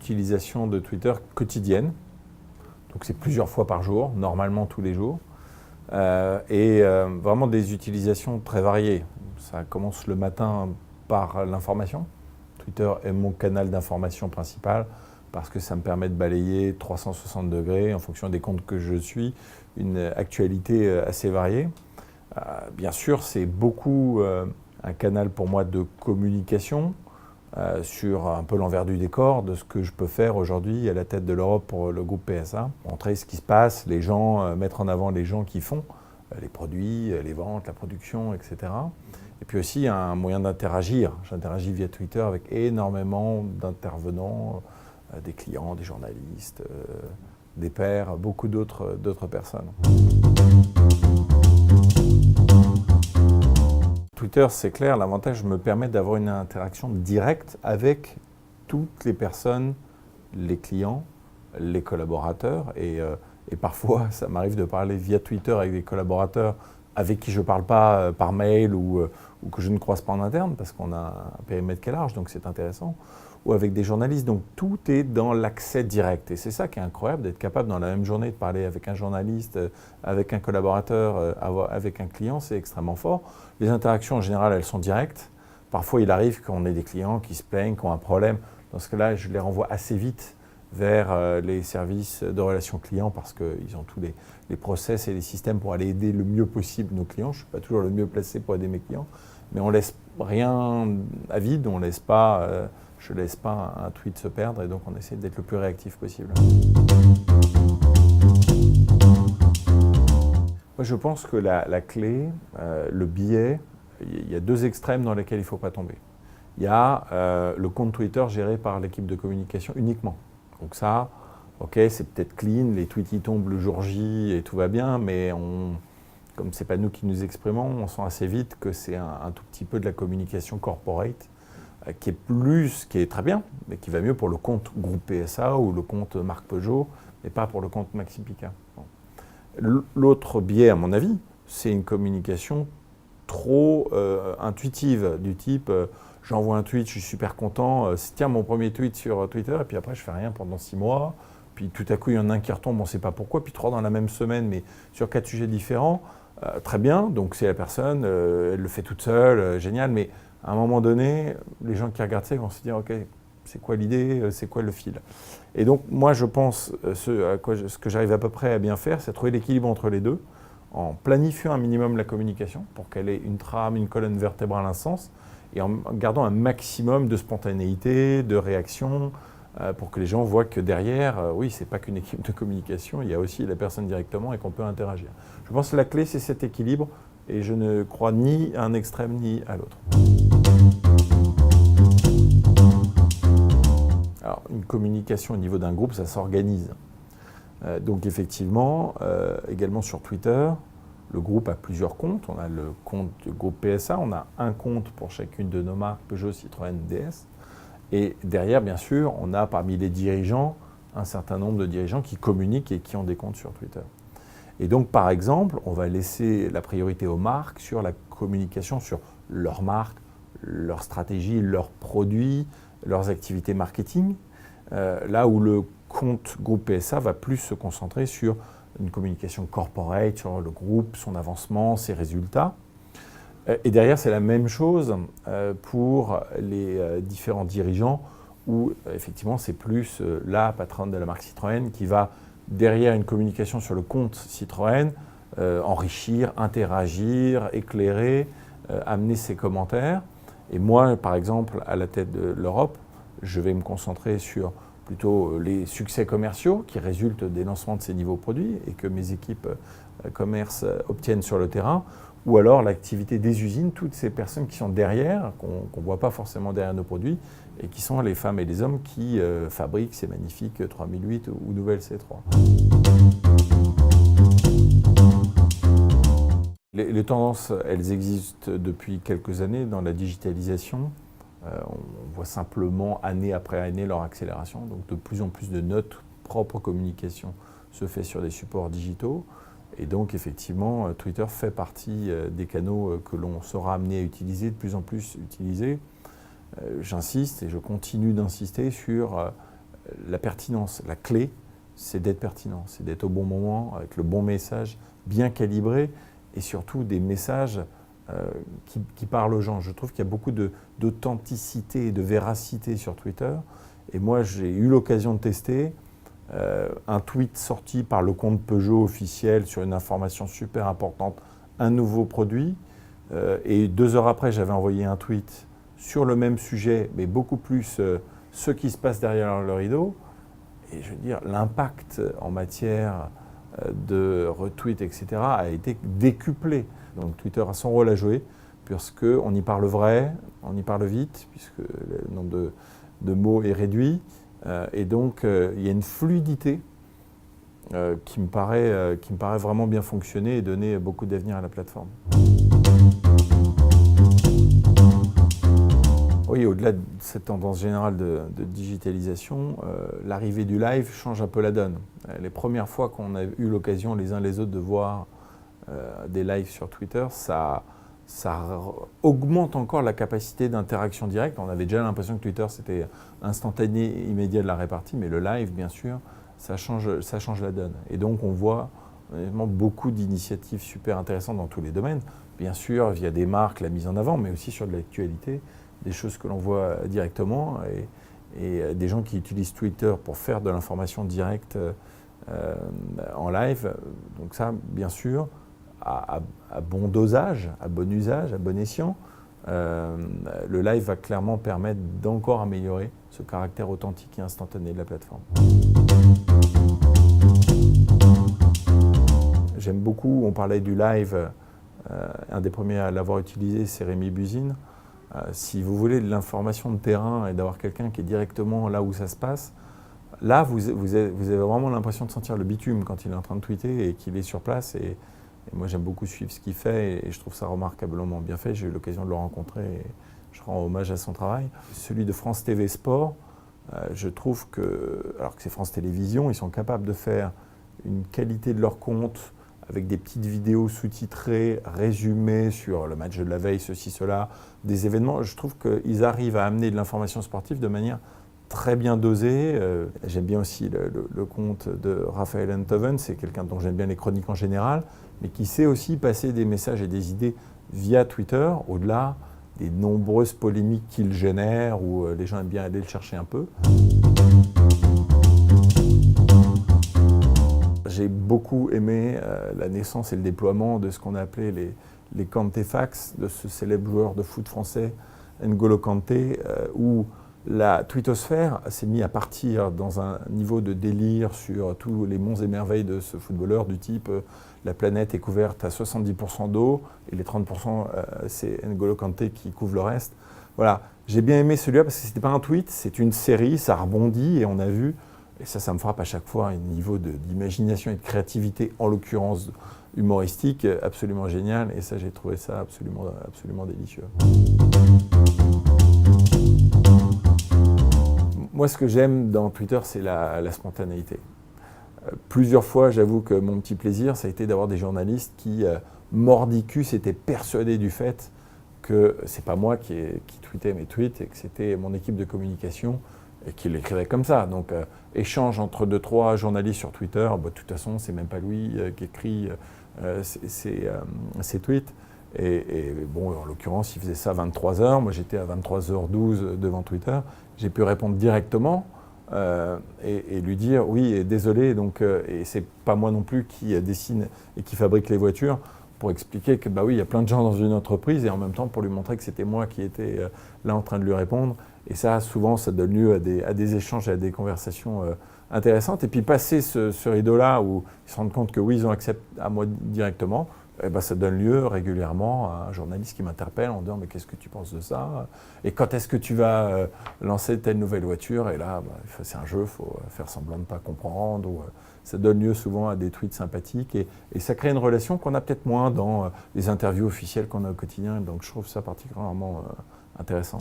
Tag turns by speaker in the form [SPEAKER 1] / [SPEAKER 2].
[SPEAKER 1] utilisation de Twitter quotidienne. Donc c'est plusieurs fois par jour, normalement tous les jours. Vraiment des utilisations très variées. Ça commence le matin par l'information. Twitter est mon canal d'information principal parce que ça me permet de balayer 360 degrés en fonction des comptes que je suis, une actualité assez variée. Bien sûr, c'est beaucoup un canal pour moi de communication sur un peu l'envers du décor de ce que je peux faire aujourd'hui à la tête de l'Europe pour le groupe PSA. Montrer ce qui se passe, les gens, mettre en avant les gens qui font les produits, les ventes, la production, etc. Et puis aussi un moyen d'interagir. J'interagis via Twitter avec énormément d'intervenants, des clients, des journalistes, des pairs, beaucoup d'autres personnes. Twitter, c'est clair, l'avantage me permet d'avoir une interaction directe avec toutes les personnes, les clients, les collaborateurs. Et parfois, ça m'arrive de parler via Twitter avec des collaborateurs avec qui je ne parle pas par mail ou que je ne croise pas en interne parce qu'on a un périmètre qui est large, donc c'est intéressant. Ou avec des journalistes. Donc tout est dans l'accès direct. Et c'est ça qui est incroyable, d'être capable dans la même journée de parler avec un journaliste, avec un collaborateur, avec un client, c'est extrêmement fort. Les interactions en général, elles sont directes. Parfois, il arrive qu'on ait des clients qui se plaignent, qui ont un problème. Dans ce cas-là, je les renvoie assez vite vers les services de relations clients parce qu'ils ont tous les process et les systèmes pour aller aider le mieux possible nos clients. Je ne suis pas toujours le mieux placé pour aider mes clients, mais on ne laisse rien à vide, je ne laisse pas un tweet se perdre et donc on essaie d'être le plus réactif possible. Moi, je pense que la clé, le biais, il y a deux extrêmes dans lesquels il ne faut pas tomber. Il y a le compte Twitter géré par l'équipe de communication uniquement. Donc ça, ok, c'est peut-être clean, les tweets y tombent le jour J et tout va bien, mais comme ce n'est pas nous qui nous exprimons, on sent assez vite que c'est un tout petit peu de la communication corporate qui est très bien, mais qui va mieux pour le compte groupe PSA ou le compte Marc Peugeot, mais pas pour le compte Maxi Picard. Bon. L'autre biais, à mon avis, c'est une communication trop intuitive, du type j'envoie un tweet, je suis super content, tiens mon premier tweet sur Twitter, et puis après je fais rien pendant 6 mois, puis tout à coup il y en a un qui retombe, on ne sait pas pourquoi, puis 3 dans la même semaine, mais sur 4 sujets différents, très bien, donc c'est la personne, elle le fait toute seule, génial, mais à un moment donné, les gens qui regardent ça vont se dire ok, c'est quoi l'idée, c'est quoi le fil? Et donc moi je pense, ce que j'arrive à peu près à bien faire, c'est trouver l'équilibre entre les deux, en planifiant un minimum la communication pour qu'elle ait une trame, une colonne vertébrale, un sens, et en gardant un maximum de spontanéité, de réaction, pour que les gens voient que derrière, oui, c'est pas qu'une équipe de communication, il y a aussi la personne directement et qu'on peut interagir. Je pense que la clé, c'est cet équilibre, et je ne crois ni à un extrême ni à l'autre. Alors, une communication au niveau d'un groupe, ça s'organise. Donc effectivement, également sur Twitter, le groupe a plusieurs comptes. On a le compte du groupe PSA, on a un compte pour chacune de nos marques Peugeot, Citroën, DS. Et derrière, bien sûr, on a parmi les dirigeants un certain nombre de dirigeants qui communiquent et qui ont des comptes sur Twitter. Et donc, par exemple, on va laisser la priorité aux marques sur la communication sur leurs marques, leurs stratégies, leurs produits, leurs activités marketing, là où le compte groupe PSA va plus se concentrer sur une communication corporate, sur le groupe, son avancement, ses résultats. Et derrière, c'est la même chose pour les différents dirigeants où effectivement, c'est plus la patronne de la marque Citroën qui va, derrière une communication sur le compte Citroën, enrichir, interagir, éclairer, amener ses commentaires. Et moi, par exemple, à la tête de l'Europe, je vais me concentrer sur plutôt les succès commerciaux qui résultent des lancements de ces nouveaux produits et que mes équipes commerce obtiennent sur le terrain, ou alors l'activité des usines, toutes ces personnes qui sont derrière, qu'on ne voit pas forcément derrière nos produits, et qui sont les femmes et les hommes qui fabriquent ces magnifiques 3008 ou nouvelles C3. Les tendances, elles existent depuis quelques années dans la digitalisation. On voit simplement année après année leur accélération. Donc de plus en plus de notre propre communication se fait sur des supports digitaux. Et donc effectivement, Twitter fait partie des canaux que l'on sera amené à utiliser, de plus en plus utilisés. J'insiste et je continue d'insister sur la pertinence, la clé, c'est d'être pertinent, c'est d'être au bon moment, avec le bon message, bien calibré, et surtout des messages qui parlent aux gens. Je trouve qu'il y a beaucoup d'authenticité et de véracité sur Twitter. Et moi, j'ai eu l'occasion de tester un tweet sorti par le compte Peugeot officiel sur une information super importante, un nouveau produit. Et 2 heures après, j'avais envoyé un tweet sur le même sujet, mais beaucoup plus ce qui se passe derrière le rideau. Et je veux dire, l'impact en matière de retweet, etc., a été décuplé. Donc Twitter a son rôle à jouer, puisqu'on y parle vrai, on y parle vite, puisque le nombre de mots est réduit. Et donc, il y a une fluidité qui me paraît vraiment bien fonctionner et donner beaucoup d'avenir à la plateforme. Oui, au-delà de cette tendance générale de digitalisation, l'arrivée du live change un peu la donne. Les premières fois qu'on a eu l'occasion les uns les autres de voir des lives sur Twitter, ça augmente encore la capacité d'interaction directe. On avait déjà l'impression que Twitter c'était instantané, immédiat de la répartie, mais le live, bien sûr, ça change la donne. Et donc on voit honnêtement beaucoup d'initiatives super intéressantes dans tous les domaines. Bien sûr, via des marques, la mise en avant, mais aussi sur de l'actualité, des choses que l'on voit directement et des gens qui utilisent Twitter pour faire de l'information directe en live. Donc ça, bien sûr, à bon dosage, à bon usage, à bon escient, le live va clairement permettre d'encore améliorer ce caractère authentique et instantané de la plateforme. J'aime beaucoup, on parlait du live, un des premiers à l'avoir utilisé, c'est Rémi Buzine. Si vous voulez de l'information de terrain et d'avoir quelqu'un qui est directement là où ça se passe, là, vous avez vraiment l'impression de sentir le bitume quand il est en train de tweeter et qu'il est sur place. Et moi, j'aime beaucoup suivre ce qu'il fait et je trouve ça remarquablement bien fait. J'ai eu l'occasion de le rencontrer et je rends hommage à son travail. Celui de France TV Sport, je trouve que, alors que c'est France Télévisions, ils sont capables de faire une qualité de leur compte avec des petites vidéos sous-titrées, résumées sur le match de la veille, ceci, cela, des événements. Je trouve qu'ils arrivent à amener de l'information sportive de manière très bien dosée. J'aime bien aussi le compte de Raphaël Enthoven, c'est quelqu'un dont j'aime bien les chroniques en général, mais qui sait aussi passer des messages et des idées via Twitter, au-delà des nombreuses polémiques qu'il génère, où les gens aiment bien aller le chercher un peu. J'ai beaucoup aimé la naissance et le déploiement de ce qu'on a appelé les Kanté-Fax, de ce célèbre joueur de foot français, N'Golo Kanté, où la twittosphère s'est mise à partir dans un niveau de délire sur tous les monts et merveilles de ce footballeur, du type la planète est couverte à 70% d'eau et les 30% c'est N'Golo Kanté qui couvre le reste. Voilà, j'ai bien aimé celui-là parce que c'était pas un tweet, c'est une série, ça rebondit et on a vu. Et ça me frappe à chaque fois un niveau d'imagination et de créativité, en l'occurrence humoristique, absolument génial. Et ça, j'ai trouvé ça absolument délicieux. Moi, ce que j'aime dans Twitter, c'est la spontanéité. Plusieurs fois, j'avoue que mon petit plaisir, ça a été d'avoir des journalistes qui, mordicus, étaient persuadés du fait que c'est pas moi qui tweetais mes tweets et que c'était mon équipe de communication et qui l'écrivait comme ça. Donc, échange entre 2-3 journalistes sur Twitter, de toute façon, c'est même pas lui qui écrit ces tweets. Et bon, en l'occurrence, il faisait ça à 23h. Moi, j'étais à 23h12 devant Twitter. J'ai pu répondre directement et lui dire oui, et désolé. Donc, et c'est pas moi non plus qui dessine et qui fabrique les voitures, pour expliquer que bah oui, il y a plein de gens dans une entreprise et en même temps pour lui montrer que c'était moi qui étais là en train de lui répondre. Et ça, souvent, ça donne lieu à des échanges et à des conversations intéressantes. Et puis passer ce rideau-là où ils se rendent compte que oui, ils ont accès à moi directement, et ben, ça donne lieu régulièrement à un journaliste qui m'interpelle en disant « mais qu'est-ce que tu penses de ça ? Et quand est-ce que tu vas lancer telle nouvelle voiture ?» Et là, c'est un jeu, il faut faire semblant de ne pas comprendre. Ou, ça donne lieu souvent à des tweets sympathiques et ça crée une relation qu'on a peut-être moins dans les interviews officielles qu'on a au quotidien. Donc je trouve ça particulièrement intéressant.